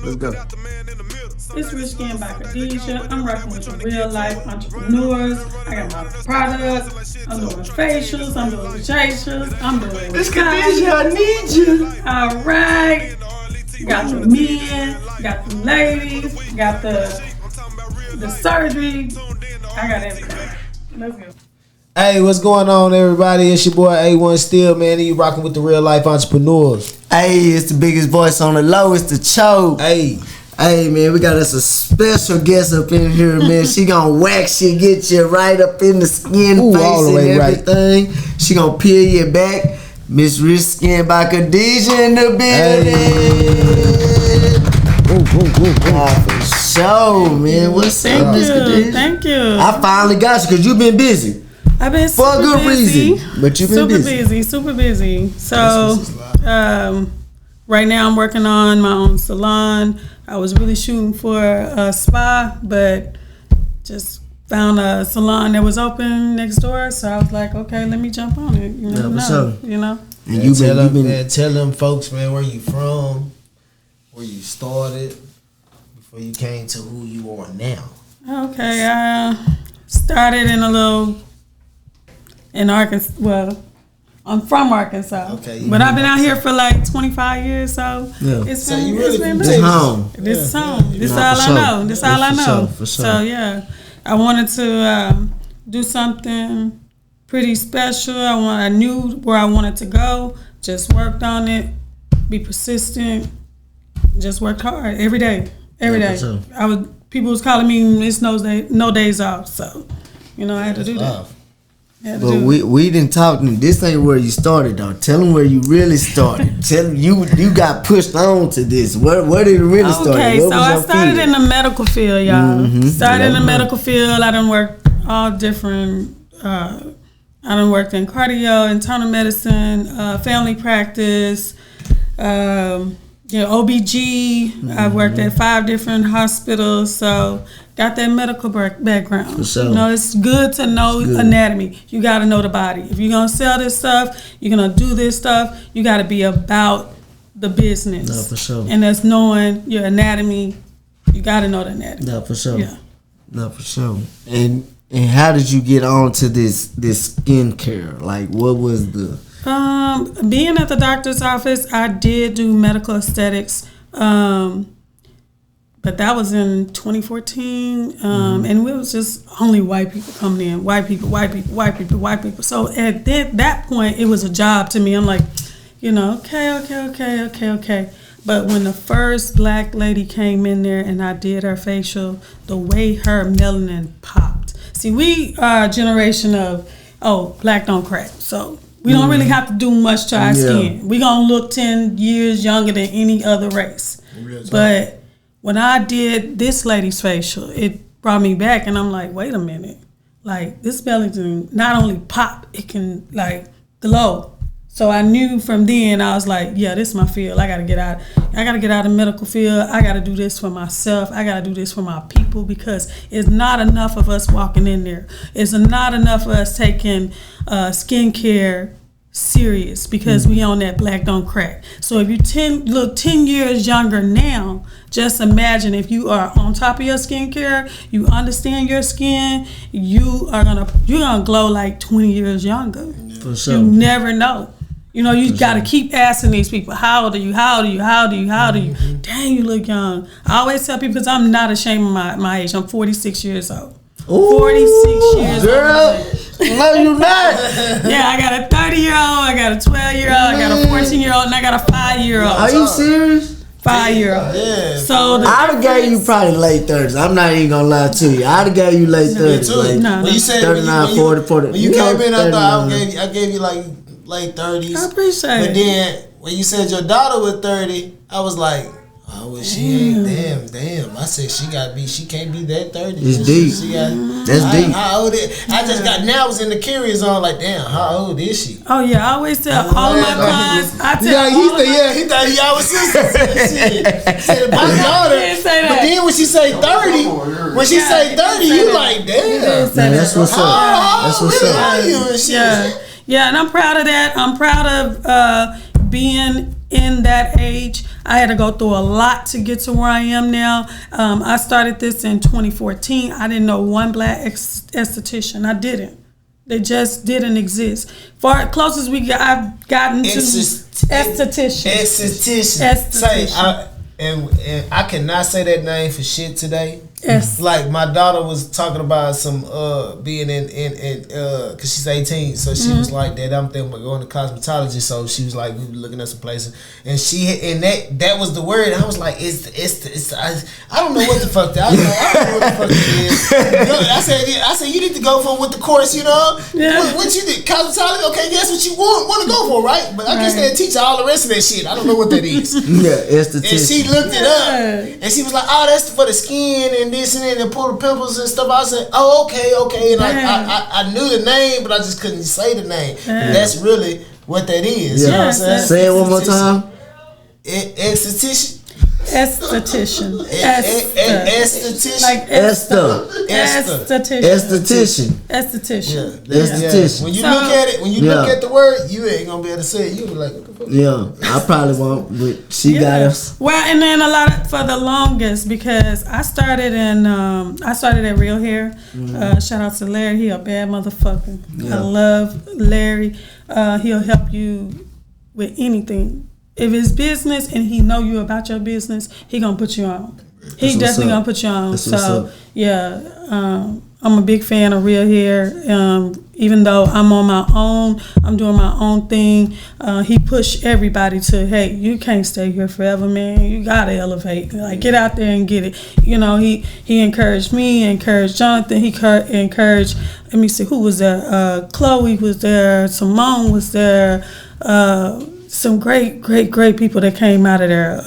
Let's go. It's Rich Skin by Khadijah. I'm working with the real life entrepreneurs. I got my products. I'm doing facials. I'm doing facials. I'm doing. It's Khadijah, I need you. All right. Got the men. Got the ladies. Got the surgery. I got everything. Let's go. Hey, what's going on, everybody? It's your boy A1 Still, man, and you rocking with the real life entrepreneurs. Hey, it's the biggest voice on the low. It's the Cho. Hey, man, we got us a special guest up in here, man. She gonna wax you, get you right up in the skin, ooh, face, all the and way everything. Right. She gonna peel you back. Miss Rich Skin by Khadijah in the building. For sure, man. What's up, Miss Khadijah? Thank you. I finally got you because you've been busy. I've been for a good reason, but you've been super busy. So, right now I'm working on my own salon. I was really shooting for a spa, but just found a salon that was open next door. So I was like, okay, let me jump on it. You never know, you know. And you tell them folks, man, where you from, where you started, before you came to who you are now. Okay, I started in Arkansas. Well, I'm from Arkansas, okay, but I've been out here for like 25 years, so it's been home. This is home. This is all I know. This is all I know. For sure. So yeah, I wanted to do something pretty special. I knew where I wanted to go. Just worked on it. Be persistent. Just worked hard every day. Every day. Sure. People was calling me Miss No Days Off, so I had to do that. But we didn't talk. This ain't where you started, though. Tell them where you really started. Tell them you got pushed on to this. Where did it really start? Okay, so I started in the medical field, y'all. Started in the medical field. I done worked all different. I done worked in cardio, internal medicine, family practice, OBG. I've worked at 5 different hospitals, so got that medical background. For sure. It's good to know anatomy. You got to know the body. If you're going to sell this stuff, you're going to do this stuff, you got to be about the business. No, for sure. And that's knowing your anatomy. You got to know the anatomy. No, for sure. Yeah. No, for sure. And how did you get on to this skincare? Like, what was the... Being at the doctor's office, I did do medical aesthetics. But that was in 2014, and it was just only white people coming in, white people. So at that point, it was a job to me. I'm like, okay. But when the first black lady came in there and I did her facial, the way her melanin popped. See, we are a generation of, black don't crack. So we don't really have to do much to our skin. We're going to look 10 years younger than any other race. But when I did this lady's facial, it brought me back, and I'm like, wait a minute. Like, this melanin not only pop, it can, like, glow. So I knew from then, I was like, yeah, this is my field. I got to get out. I got to get out of the medical field. I got to do this for myself. I got to do this for my people, because it's not enough of us walking in there. It's not enough of us taking skincare serious, because we on that black don't crack. So if you look 10 years younger now, just imagine if you are on top of your skincare, you understand your skin, you're gonna glow like 20 years younger. For sure. You never know. You got to keep asking these people, how old are you? Dang, you look young. I always tell people, because I'm not ashamed of my age. I'm 46 years old. Ooh, 46 years girl. old. No, you not. Yeah, I got a 30-year-old, I got a 12-year-old, I got a 14-year-old, and I got a 5-year-old. Are you serious? 5-year-old. Yeah. So I'd have gave you probably late 30s. I'm not even gonna lie to you. I'd have gave you late 30s. Like, when you said 39, 40. When you came in, I thought I gave you like late 30s. I appreciate it. But then when you said your daughter was 30, I was like, well, she ain't damn. I said she can't be that 30. It's deep. That's deep. How old is, I just got, now I was in the curious on, like, damn, how old is she? Oh yeah, I always tell all of my clients. He thought he always said my daughter. But then when she say 30, you like, damn. That's what's up. That's what's up. Yeah, and I'm proud of that. I'm proud of being in that age. I had to go through a lot to get to where I am now. I started this in 2014. I didn't know one black esthetician. I didn't. They just didn't exist. Far closest I've gotten to esthetician. Esthetician. And I cannot say that name for shit today. Yes. Like my daughter was talking about some being in cause she's 18, so she was like that. I'm thinking about going to cosmetology, so she was like we were looking at some places, and that was the word. I was like, I don't know what the fuck that. I don't know what the fuck it is. I said you need to go for with the course, you know. Yeah. What you did cosmetology? Okay, that's what you want to go for, right? But I guess they teach all the rest of that shit. I don't know what that is. Yeah, esthetician. And she looked it up, and she was like, oh, that's for the skin and this and that, and pull the pimples and stuff. I said, oh, okay. And I knew the name, but I just couldn't say the name. And that's really what that is. Yeah. You know what I'm saying? Say it one more time. Esthetician. Esthetician. Esthetician. Like Esthetician. Esthetician. When you look at it, when you look at the word, you ain't gonna be able to say it. You be like, what the fuck? Yeah, I probably won't, but she got us. Well, and then for the longest, because I started at Real Hair. Shout out to Larry. He a bad motherfucker. I love Larry. He'll help you with anything. If it's business and he know you about your business, he gonna put you on. He definitely gonna put you on. That's so I'm a big fan of Real Hair. Even though I'm on my own, I'm doing my own thing. He pushed everybody to, hey, you can't stay here forever, man. You gotta elevate. Like, get out there and get it. You know, he encouraged me, encouraged Jonathan. He encouraged. Let me see, who was there? Chloe was there. Simone was there. Some great people that came out of there.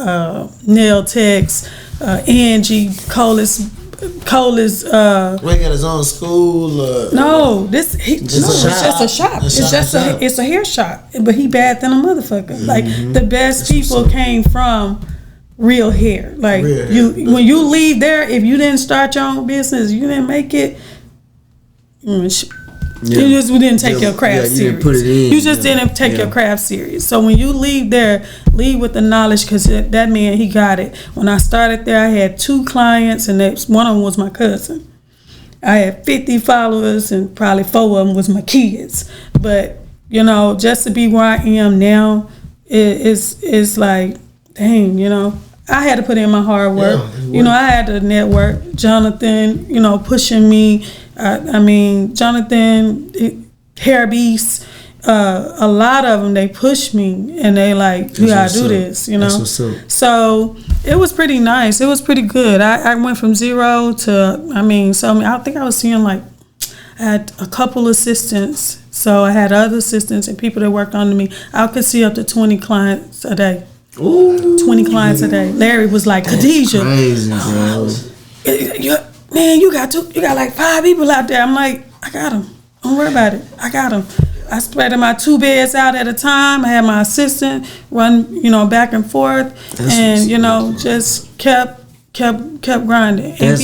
Nail Tex, Angie, Colis. Ray got his own school. No, it's just a shop. It's a hair shop. But he bad than a motherfucker. Like the best people came from Real Hair. Like when you leave there, if you didn't start your own business, you didn't make it. You didn't take your craft serious. You just didn't take your craft serious. So when you leave there, leave with the knowledge, because that man, he got it. When I started there, I had 2 clients, and one of them was my cousin. I had 50 followers, and probably 4 of them was my kids. But you know, just to be where I am now, it's like, dang, you know. I had to put in my hard work. You know, I had to network. Jonathan, you know, pushing me. Jonathan, Hair Beast, a lot of them, they push me and they like, you gotta do this, you know. So it was pretty nice. It was pretty good. I went from 0 to, I think I was seeing I had a couple assistants. So I had other assistants and people that worked under me. I could see up to 20 clients a day. Ooh. 20 clients a day. Larry was like, Khadijah, crazy, bro. Man, you got like 5 people out there. I'm like, I got them. Don't worry about it. I got them. I spread my 2 beds out at a time. I had my assistant run, you know, back and forth, and you know, just kept grinding. And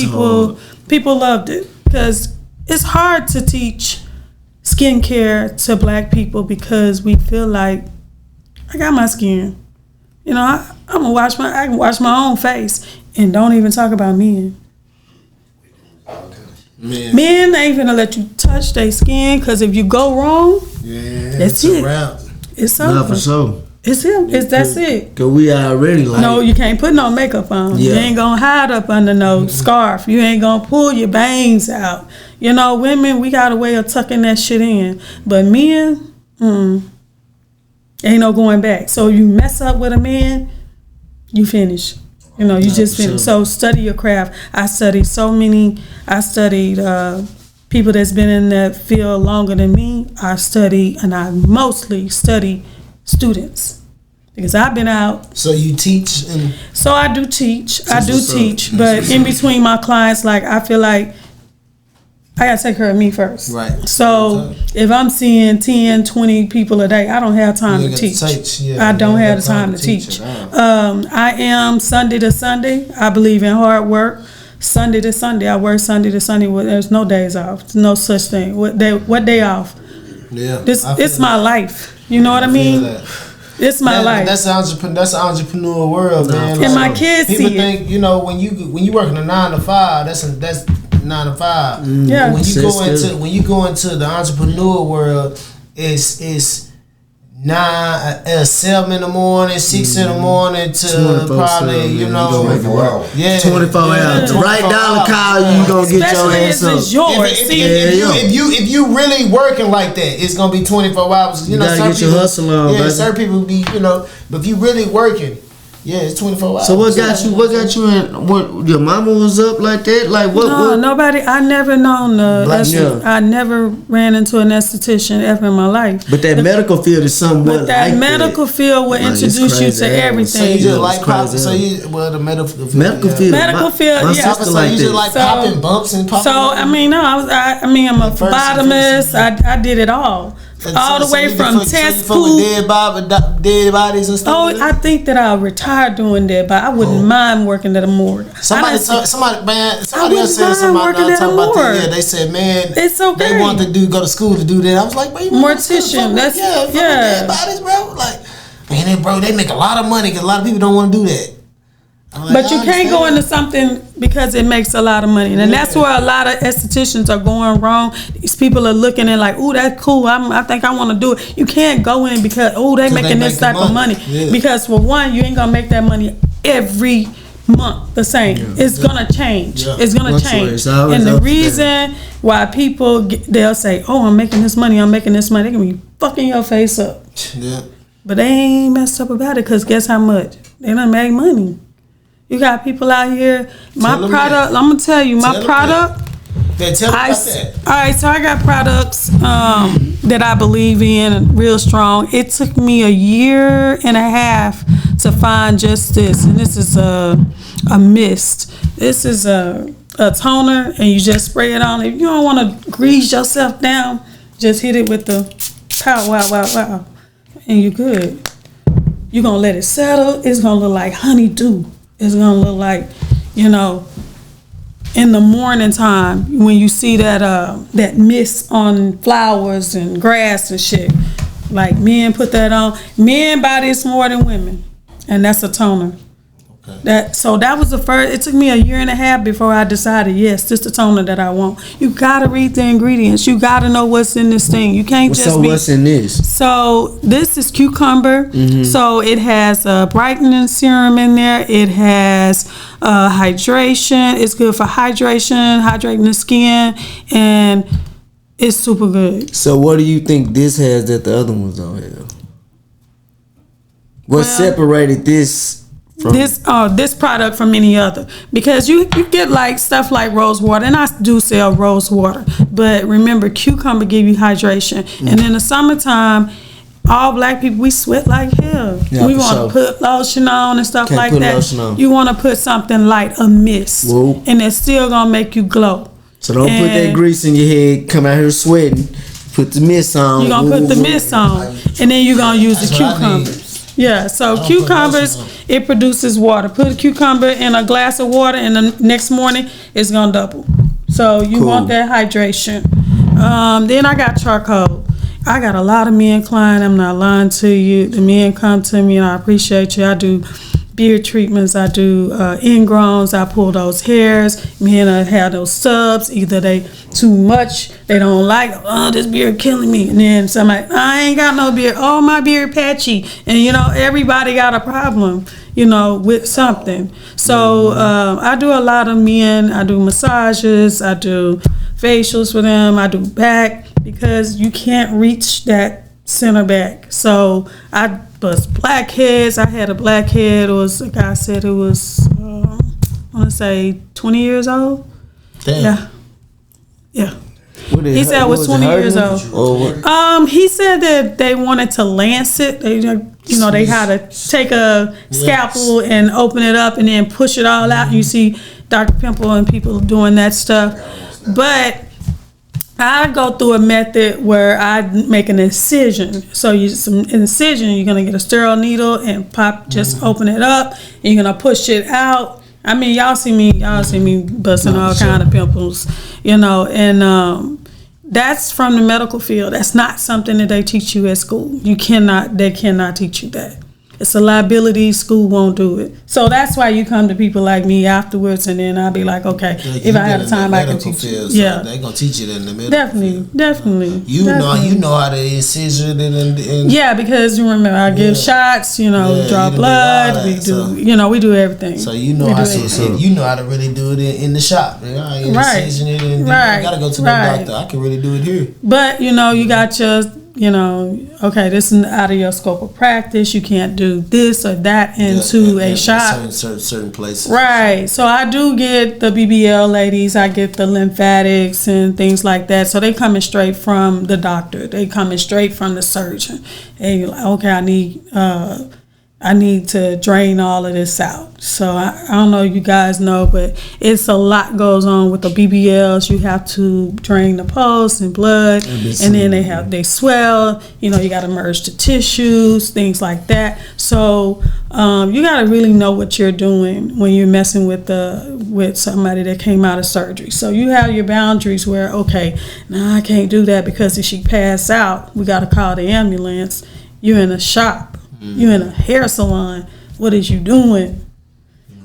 people loved it, because it's hard to teach skincare to black people, because we feel like, I got my skin. You know, I can wash my own face, and don't even talk about men. Men ain't gonna let you touch their skin, because if you go wrong, that's it. It's over. Not for sure. It's him. That's it. Cause we already like. No, you can't put no makeup on. Yeah. You ain't gonna hide up under no scarf. You ain't gonna pull your bangs out. You know, women, we got a way of tucking that shit in, but men, ain't no going back. So you mess up with a man, you finish. You know, you just finish. So study your craft. I studied people that's been in that field longer than me. I mostly study students, because I've been out. So you teach? So I do teach. But in between my clients, like, I feel like I gotta take care of me first. Right. So if I'm seeing 10, 20 people a day, I don't have time to teach. I don't have the time to teach. I am Sunday to Sunday. I believe in hard work. Sunday to Sunday. I work Sunday to Sunday. There's no days off. There's no such thing. What day off? Yeah. It's my life. You know what I mean? It's my life. That's the entrepreneur world, man. And my kids people see think, you know, when you working a 9 to 5, that's 9 to 5. Yeah. When you go into the entrepreneur world, it's 7 in the morning, 6 in the morning to probably, you know, 24 hours. Right down the call, you gonna get your ass up. If you really working like that, it's gonna be 24 hours. You know, gotta get your hustle on. Yeah, certain people be, you know, but if you really working. Yeah, it's 24 hours. So what got you in? What, your mama was up like that? Like what? No, what? nobody. I never known I never ran into an esthetician ever in my life. But that medical field is somewhat. But that medical field will introduce you to everything. So you just like popping. The medical field. Medical field. My sister like you just like popping bumps and popping. So I mean, I'm a phlebotomist. I did it all. All the way from test pool. Dead bodies and stuff. Oh, I think that I'll retire doing that, but I wouldn't mind working at a morgue. Somebody else said something about that. Yeah, they said, man, it's okay. They want to go to school to do that. I was like, man, mortician. That's dead bodies, bro. Like, man, bro, they make a lot of money because a lot of people don't want to do that. Like, but you can't go into something because it makes a lot of money, and that's where a lot of estheticians are going wrong. These people are looking at like, "Ooh, that's cool. I think I want to do it." You can't go in because they making this type of money. Yeah. Because for one, you ain't gonna make that money every month the same. Yeah. It's gonna change. Yeah. It's gonna change. And the reason why people they'll say, "Oh, I'm making this money. They're gonna be fucking your face up. Yeah. But they ain't messed up about it because guess how much they done make money. You got people out here. My product, I'm gonna tell you, my product. Tell me about that. All right, so I got products that I believe in real strong. It took me a year and a half to find just this, and this is a mist. This is a toner, and you just spray it on. If you don't want to grease yourself down, just hit it with the wow, and you're good. You're gonna let it settle. It's gonna look like honeydew. It's gonna look like, you know, in the morning time when you see that mist on flowers and grass and shit. Like men put that on. Men buy this more than women, and that's a toner. Okay. That was the first. It took me a year and a half before I decided, yes, this is the toner that I want. You gotta read the ingredients. You gotta know what's in this thing. You can't what's in this? So this is cucumber. Mm-hmm. So it has a brightening serum in there. It has hydration. It's good for hydration, hydrating the skin, and it's super good. So what do you think this has that the other ones don't have? What separated this? This product from any other, because you get like stuff like rose water, and I do sell rose water, but remember cucumber give you hydration. And in the summertime, all black people, we sweat like hell. Yeah, we want to put lotion on and stuff like that. You want to put something light, a mist. Whoa. And it's still gonna make you glow. So don't put that grease in your head, come out here sweating, put the mist on. You're gonna put the mist on, and then you're gonna use the cucumbers. Yeah, so cucumbers, it produces water. Put a cucumber in a glass of water, and the next morning it's gonna double. So you want that hydration. Then I got charcoal. I got a lot of men clients. I'm not lying to you. The men come to me, and I appreciate you. I do beard treatments. I do ingrowns. I pull those hairs. Men have those stubs. Either they too much, they don't like, oh, this beard killing me. And then somebody, I ain't got no beard. Oh, my beard patchy. And you know, everybody got a problem, you know, with something. So I do a lot of men. I do massages. I do facials for them. I do back, because you can't reach that center back. So I bust blackheads. I had a blackhead. It was, a guy said it was, I want to say 20 years old. Damn. Yeah. He said I was 20 years old. He said that they wanted to lance it. They, you know, they had to take a scalpel and open it up and then push it all out. You see Dr. Pimple and people doing that stuff. But I go through a method where I make an incision. So incision, you're gonna get a sterile needle and just open it up, and you're gonna push it out. I mean, y'all see me busting all kind of pimples, you know, and That's from the medical field. That's not something that they teach you at school. They cannot teach you that. It's a liability. School won't do it. So that's why you come to people like me afterwards, and then I'll be like, okay, if I have the time, I can teach you. Yeah, they're gonna teach you that in the medical Definitely. You know how to incision it and yeah, because you remember I give shots, draw blood. We do, we do everything. So you know how to really do it in the shop. Incision it, and you gotta go to the doctor. I can really do it here. But you got your. Okay, this is out of your scope of practice. You can't do this or that into a shop. Certain places. Right. So I do get the BBL ladies. I get the lymphatics and things like that. So they coming straight from the doctor. They coming straight from the surgeon. And you're like, okay, I need to drain all of this out. So I don't know if you guys know, but it's a lot goes on with the BBLs. You have to drain the pus and blood, and then they swell. You got to merge the tissues, things like that. So you got to really know what you're doing when you're messing with somebody that came out of surgery. So you have your boundaries where, okay, now I can't do that because if she passed out, we got to call the ambulance. You're in a shop. You in a hair salon. What is you doing?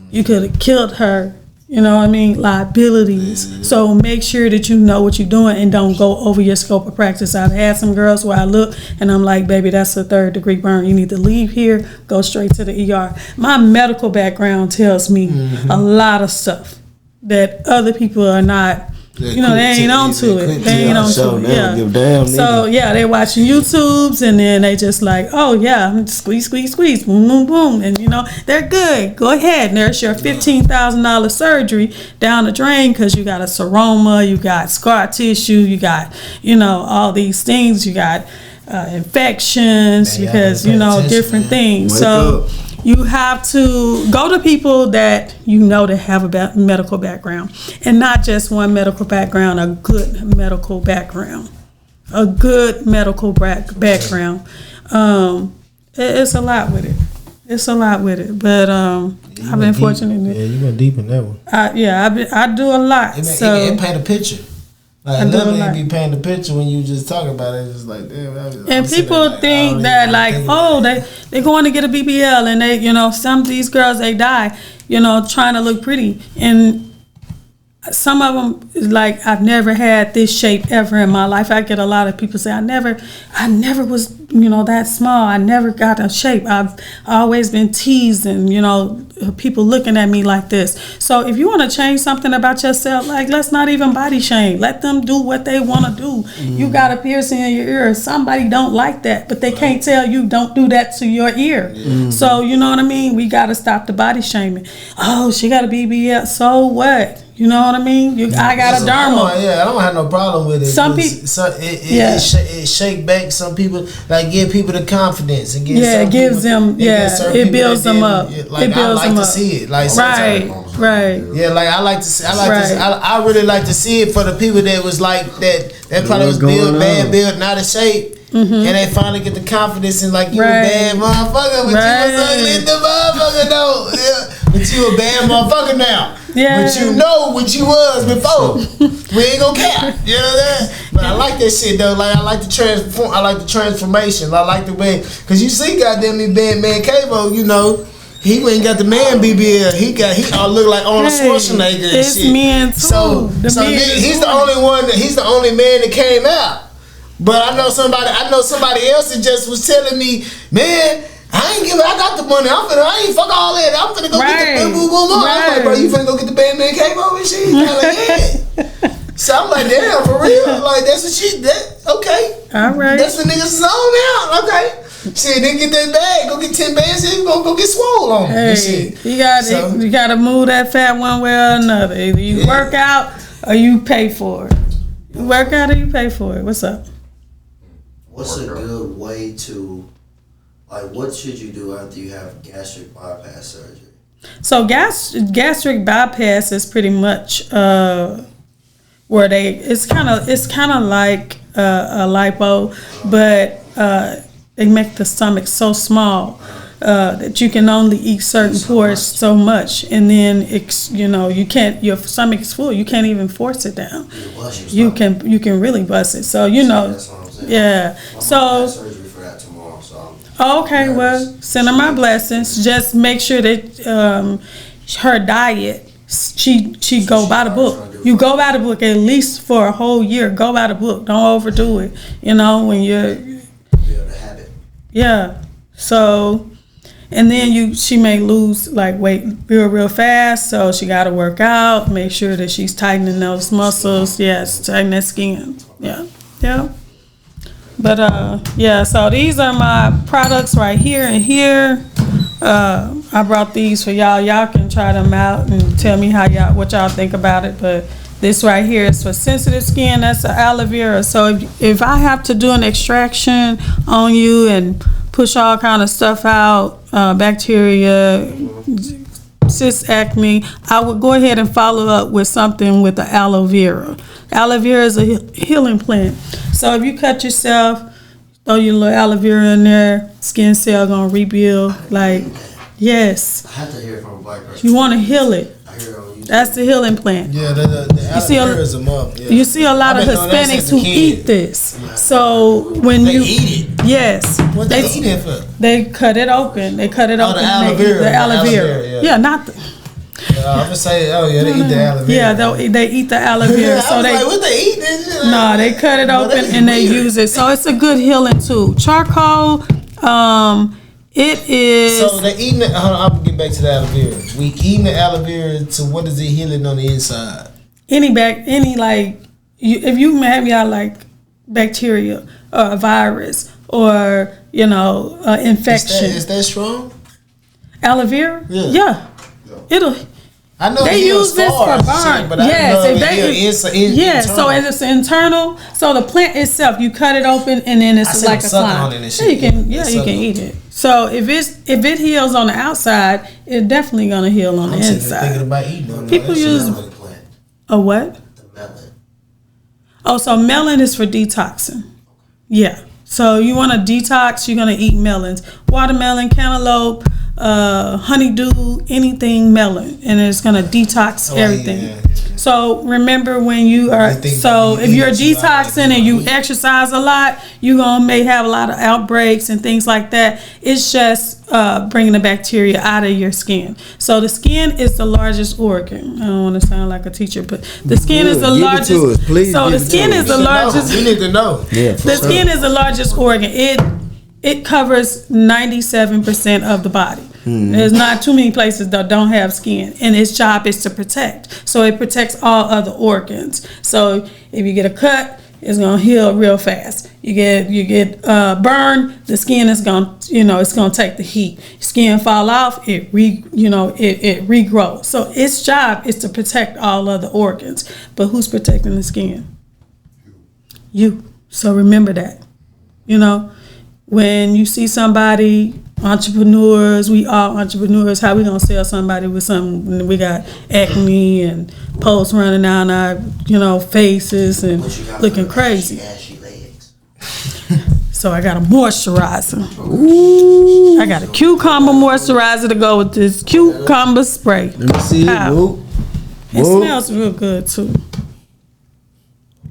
You could have killed her. Liabilities. So make sure that you know what you're doing and don't go over your scope of practice. I've had some girls where I look and I'm like, baby, that's a 3rd-degree burn. You need to leave here, go straight to the ER. My medical background tells me a lot of stuff that other people are not. They ain't onto it. They ain't onto it. Yeah. So they're watching YouTubes and then they just like, oh yeah, squeeze, boom, boom, boom, and they're good. Go ahead, there's your $15,000 surgery down the drain because you got a seroma, you got scar tissue, you got all these things, you got infections because different things. So you have to go to people that that have a medical background, and not just one medical background, a good medical background. It's a lot with it. But I've been fortunate. Yeah, you went deep in that one. I do a lot. It paint a picture. Like, literally be painting the picture when you just talk about it. It's like, damn. And people think that, they're going to get a BBL, and they, some of these girls, they die, trying to look pretty. And some of them is like, I've never had this shape ever in my life. I get a lot of people say, I never was, that small. I never got a shape. I've always been teased and, people looking at me like this. So if you want to change something about yourself, let's not even body shame. Let them do what they want to do. You got a piercing in your ear. Somebody don't like that, but they can't tell you don't do that to your ear. So, you know what I mean? We got to stop the body shaming. Oh, she got a BBL. So what? You know what I mean? I got a derma. I don't have no problem with it. Some people, it shake back some people, give people the confidence. It gives them, it builds them up. I like to see it. Right. Yeah, I like to see. I really like to see it for the people that was like that. That probably was built, not a shape. And they finally get the confidence and you a bad motherfucker, but you was ugly in the motherfucker though. Yeah. But you a bad motherfucker now. Yeah. But you know what you was before. We ain't gonna care. You know that? But I like that shit though. I like the transform. I like the transformation. I like the way, cause you see, goddamn me, man, Cabo. He went and got the man BBL. He all look like Arnold Schwarzenegger and shit. Men too. So he's the only one. He's the only man that came out. But I know somebody else that just was telling me, man, I got the money. I ain't fuck all that. I'm finna go get the boom, boom, boom. I'm like, bro, you finna go get the Bandman Cabo and shit? Yeah. So I'm like, damn, for real? That's what okay. All right. That's what niggas is on now. Okay. Shit, then get that bag. Go get 10 bands. You gonna go get swole on it. Shit. You gotta move that fat one way or another. Either you work out or you pay for it. You work out or you pay for it. What's up? What's a good way to, what should you do after you have gastric bypass surgery? So gastric bypass is pretty much where it's kind of like a lipo, but they make the stomach so small that you can only eat certain portions so much, and then you can't. Your stomach is full. You can't even force it down. You can really bust it. So That's what I'm saying. yeah. So. Surgery for that tomorrow. So. Okay, well, send her my blessings. Just make sure that her diet. She go by the book. You go by the book at least for a whole year. Go by the book. Don't overdo it. When you're Build a habit. yeah. So, and then she may lose weight real fast. So she got to work out. Make sure that she's tightening those muscles. Yes, tighten that skin. Yeah. But so these are my products right here and here. I brought these for y'all. Y'all can try them out and tell me what y'all think about it. But this right here is for sensitive skin. That's the aloe vera. So if I have to do an extraction on you and push all kind of stuff out, bacteria, cyst, acne, I would go ahead and follow up with something with the aloe vera. Aloe vera is a healing plant. So if you cut yourself, throw your little aloe vera in there, skin cell gonna rebuild. Yes. I have to hear it from a black person. You want to heal it. I hear it on YouTube. That's the healing plant. Yeah, the aloe vera is a month. Yeah. You see a lot of Hispanics who eat this. So when They you eat it. Yes. What they eat it for? They cut it open. They cut it open. The aloe and they eat vera. the aloe vera. Yeah. Yeah, not the. I'm gonna say, they eat the aloe vera. Yeah, they eat the aloe vera. So what they eat? This shit? No, they cut it open and they use it. So it's a good healing tool. Charcoal, it is. So they eating it. Hold on, I'm gonna get back to the aloe vera. We eating the aloe vera to what is it healing on the inside? If you have y'all bacteria or a virus or infection. Is that strong? Aloe vera? Yeah. It'll. I know they use this for burn. But yes, so it's internal. So the plant itself, you cut it open and then it's like a slime. You can eat it. So if it heals on the outside, it's definitely gonna heal on the inside. Thinking about eating. People use a what? The melon. Oh, so melon is for detoxing. Yeah. So you want to detox, you're gonna eat melons, watermelon, cantaloupe, honeydew, anything melon, and it's gonna detox everything. Yeah. So remember when you are, if you're detoxing and you exercise a lot, may have a lot of outbreaks and things like that. It's just bringing the bacteria out of your skin. So the skin is the largest organ. I don't want to sound like a teacher, but the skin is the largest. So the skin is the largest. You need to know. Yeah, the skin is the largest organ. It covers 97% of the body. There's not too many places that don't have skin, and its job is to protect. So it protects all other organs. So if you get a cut, it's gonna heal real fast. You get burned, the skin is gonna it's gonna take the heat. Skin fall off, it regrows. So its job is to protect all other organs. But who's protecting the skin? You. So remember that. When you see somebody, entrepreneurs, we all entrepreneurs, how we gonna sell somebody with something when we got acne and posts running down our, faces and looking crazy. So I got a moisturizer. Ooh. I got a cucumber moisturizer to go with this cucumber spray. Let me see it. Whoa. It smells real good too.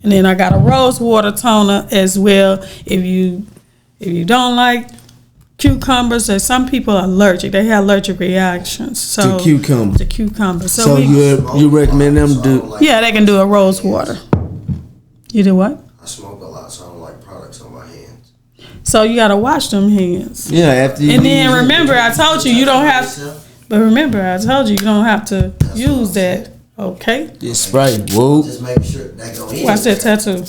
And then I got a rose water toner as well. If you don't like cucumbers, there's some people are allergic. They have allergic reactions. To cucumbers. So you recommend them to do? Yeah, they can do a rose water. You do what? I smoke a lot, so I don't like products on my hands. So you gotta wash them hands. Yeah, after you. And then remember, I told you don't have. But remember, I told you don't have to use that. Okay. Just spray. Whoa. Just make sure that go in. Watch that tattoo.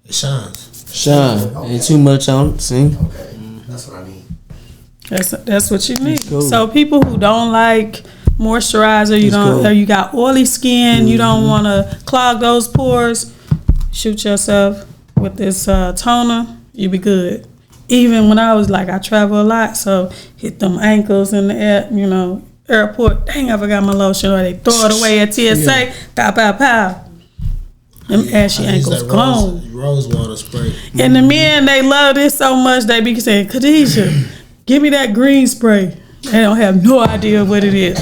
It shines. Shine. Okay. Ain't too much on it. See. Okay. That's what I need. That's what you need. Cool. So people who don't like moisturizer, you got oily skin, you don't want to clog those pores, shoot yourself with this toner, you be good. Even when I travel a lot, so hit them ankles in the air, airport, dang, I forgot my lotion, or they throw it away at TSA, pow, pow, pow. Them ashy ankles gone. Rose water spray. And the men, they love this so much, they be saying, Khadijah, give me that green spray. They don't have no idea what it is.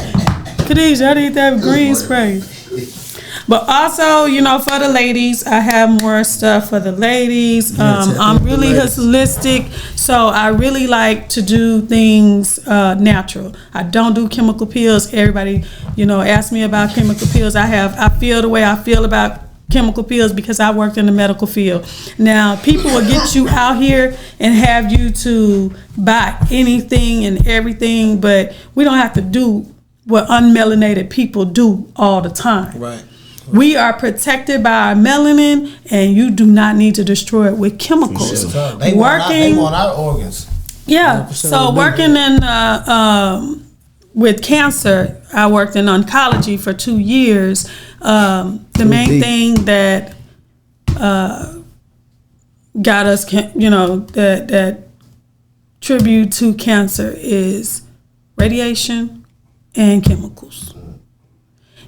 Khadijah, I need that green spray. But also, you know, for the ladies, I have more stuff for the ladies. I'm really holistic, so I really like to do things natural. I don't do chemical pills. Everybody, you know, ask me about chemical pills. I feel the way I feel about chemical pills because I worked in the medical field. Now, people will get you out here and have you to buy anything and everything, but we don't have to do what unmelanated people do all the time. Right. We are protected by our melanin, and you do not need to destroy it with chemicals. Sure. They want our organs. Yeah. So working in with cancer, I worked in oncology for 2 years. The main thing that got us, you know, that tribute to cancer is radiation and chemicals.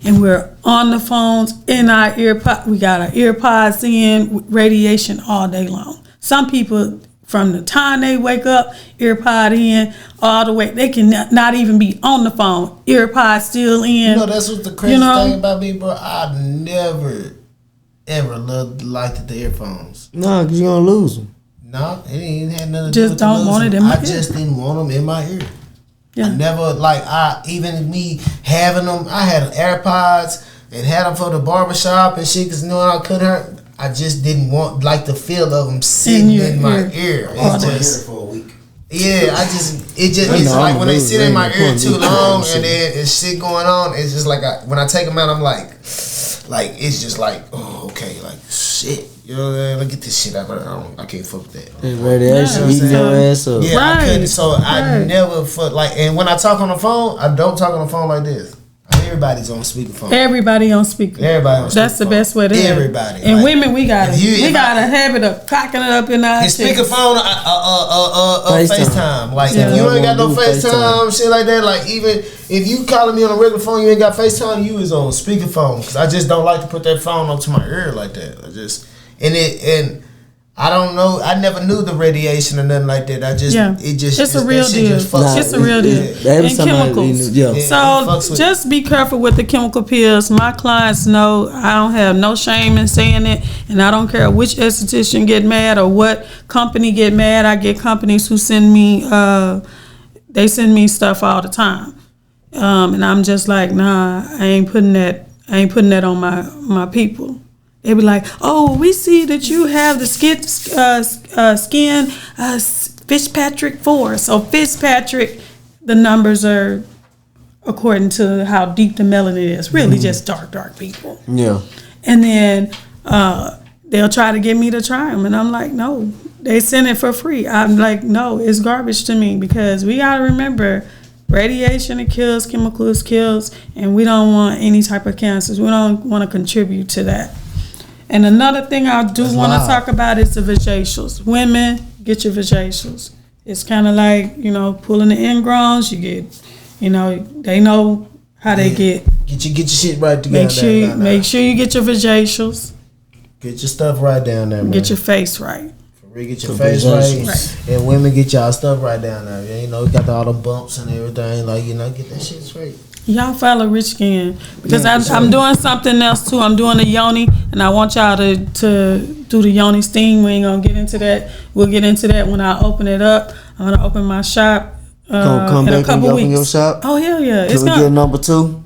And we're on the phones, in our earpods. We got our earpods in, radiation all day long. Some people, from the time they wake up, earpod in, all the way. They can not even be on the phone. Earpod still in. You know, that's what's the crazy thing about me, bro. I never, ever liked the earphones. No, because you're going to lose them. No, it ain't had nothing to do with it. Just don't want it in my ear. I just didn't want them in my ear. Yeah. I never, even me having them, I had AirPods and had them for the barbershop and shit, because knowing I couldn't hurt, I just didn't want, the feel of them sitting in my ear. It's just, for a week. Yeah, it's like when they sit in my ear too long and then it's shit going on, it's just like, when I take them out, I'm like, it's just like, oh, okay, like, shit. You know, look at this shit. I can't fuck with that. Radiation eating your ass up. Yeah, I couldn't. So I never fuck and when I talk on the phone, I don't talk on the phone like this. Everybody's on speakerphone. Everybody on speaker. Everybody on speakerphone. That's the best way to have it. Everybody. And women, we got a habit of cocking it up in our chest. Speakerphone, FaceTime. Like if you ain't got no FaceTime, shit like that. Like even if you calling me on a regular phone, you ain't got FaceTime. You is on speakerphone, because I just don't like to put that phone up to my ear like that. And I don't know. I never knew the radiation or nothing like that. It's a real deal. It's a real deal. And chemicals. So just be careful with the chemical pills. My clients know I don't have no shame in saying it, and I don't care which esthetician get mad or what company get mad. I get companies who send me, they send me stuff all the time, and I'm just like, nah, I ain't putting that on my people. They be like, oh, we see that you have the skin Fitzpatrick 4. So Fitzpatrick, the numbers are according to how deep the melanin is. Really just dark people. Yeah. And then they'll try to get me to try them. And I'm like, no, they send it for free. I'm like, no, it's garbage to me, because we got to remember, radiation, it kills, chemicals kills, and we don't want any type of cancers. We don't want to contribute to that. And another thing I do want to talk about is the vajacials. Women, get your vajacials. It's kind of like, you know, pulling the ingrowns. You get, you know, they know how they get. Get your shit right together. Make sure you get your vajacials. Get your stuff right down there, man. Get your face right. For real, get your face right. And women, get y'all stuff right down there. You know, you got all the bumps and everything. Like, you know, get that shit straight. Y'all follow Rich Skin, because I'm doing something else too. I'm doing a yoni, and I want y'all to do the yoni steam. We ain't gonna get into that. We'll get into that when I open it up. I'm gonna open my shop come in back a couple and weeks. open your shop? Oh hell yeah! Can we get number 2?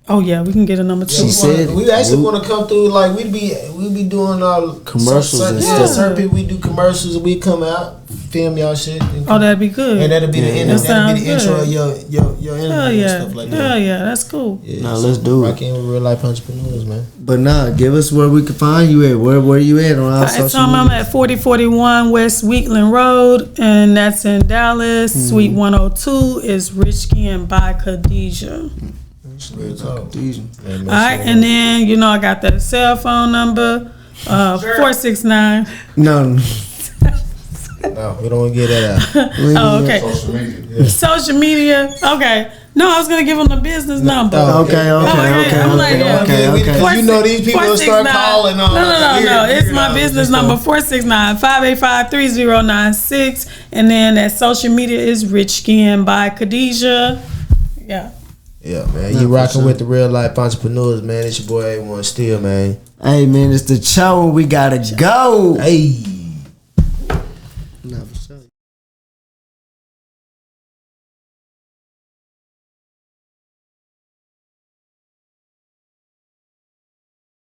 Oh yeah, we can get a number 2. She said we actually want to come through. Like we be doing our commercials and stuff. Certain people, we do commercials and we come out, film y'all shit. Oh, that'd be good. And that'll be the end. That'll be the intro of your interview and stuff like that. Hell yeah, that's cool. Yeah, now let's do it. Rocking with real life entrepreneurs, man. But nah, give us where we can find you at. Where you at on our social media? I'm at 4041 West Wheatland Road, and that's in Dallas. Suite 102 is Rich Skin by Khadijah. All right, and then you know I got that cell phone number 469. No, we don't want to get that out. Oh, okay. Social media. Okay. No, I was gonna give them the business number. Okay. I'm like, Because you know these people will start calling on. No. It's my business number 469-585-3096, and then that social media is Rich Skin by Khadijah. Yeah. Yeah, man. You rocking with the real life entrepreneurs, man. It's your boy A1 Still, man. Hey, man, it's the show. We gotta go. Hey.